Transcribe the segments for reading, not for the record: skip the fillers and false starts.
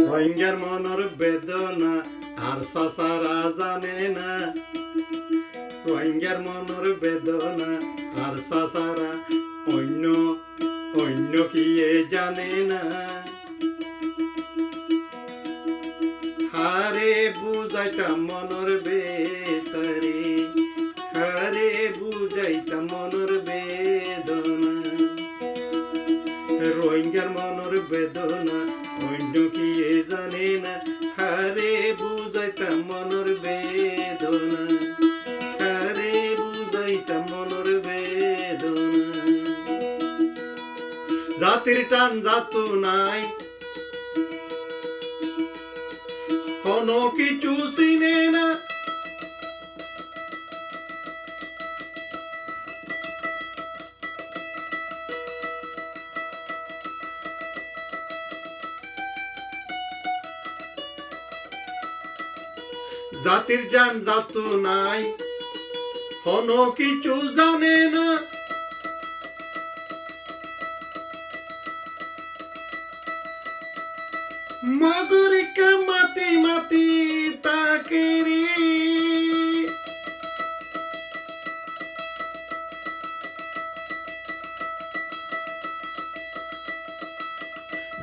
রোহিঙ্গার মনের বেদনা আর সাসারা জানে না, রোহিঙ্গার মনের বেদনা আর সাসারা অন্য অন্য কি এ জানে না। হারে বুঝাইতাম মনের বেতারে, হারে বুঝাইতাম মনের বেদনা, রোহিঙ্গার মনের বেদনা অন্য কি এ জানে না। হারে বুঝাইতাম মনের বেদনা, হারে বুঝাইতাম মনের বেদনা। জাতির টান জাতু নাই, কোনো কিছু চিনে না, জাতির জান জাতু নাই, কোনো কিছু জানে না। মাগরিকা মাতি মাতি তাকে রে,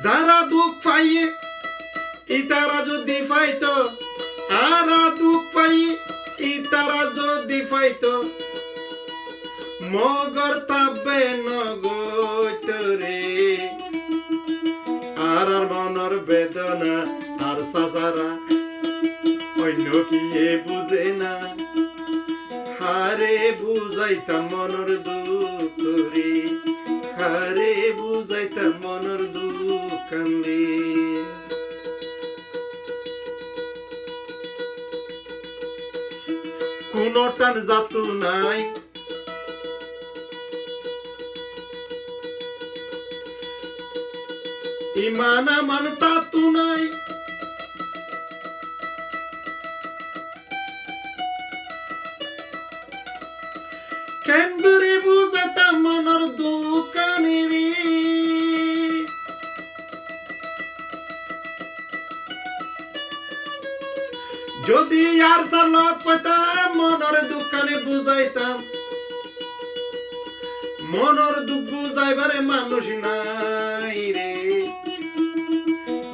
যারা দুঃখ পাইয়ে ইতারা যদি পাইতো, আরা দুঃখ পাই ইতারা যদি পাইতো, মগর তাবে নগত রে। আর মনের বেদনা আর সাসারা অন্য কি এ বুঝে না। হারে বুঝাইতাম মনের দুঃখ রে, হারে বুঝাইতাম মনের দুঃখ রে। কোনটার জাতু নাই, ইমান আমান তাতু নাই, কেন্দ্রে বুঝাতাম মনের দোকানে রে। যদি আর সালত পেতাম মনের দোকানে বুঝাইতাম, মনের দুঃখ বুঝাইবারে মানুষ নাই রে।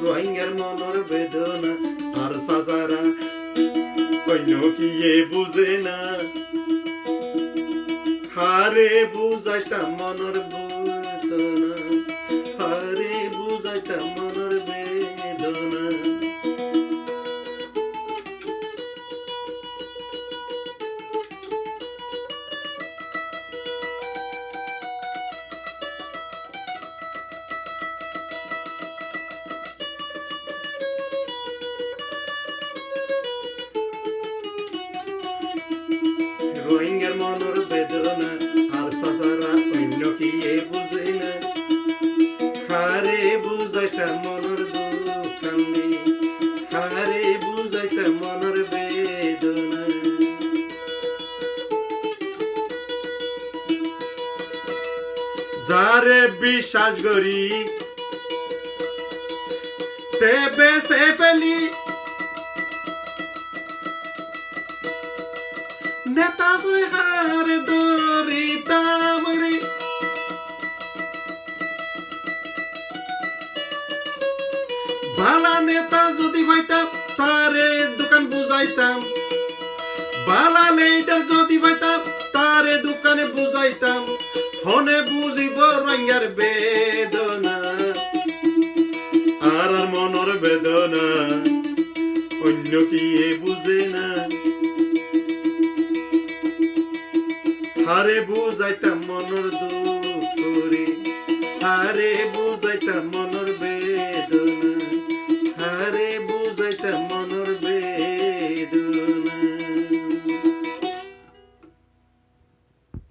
রোহিঙ্গার মনের বেদনা আর সাসারা অন্য কি এ বুঝে না। হারে বুঝাইতাম মনের বেদনা, হারে বুঝাইতাম মনের বেদনা। রোহিঙ্গার মনের বেদনা আর সাসারা অন্য কি এ বুঝে না। হারে বুঝাইতাম মনের দুঃখ রে, হারে বুঝাইতাম মনের বেদনা। যারে বিশ্বাস করি তে বেসে ফেলি, নেতা হয়ে হার দরিতাম রে। বালা নেতা যদি হইতাম তারে দোকান বুঝাইতাম, বালা লিডার যদি হইতাম তারে দোকানে বুঝাইতাম। হনে বুঝিব রোহিঙ্গার বেদনা আর মনের বেদনা অন্য কি এ বুঝে না। হারে বুঝাইতাম মনের দুঃখ রে, হারে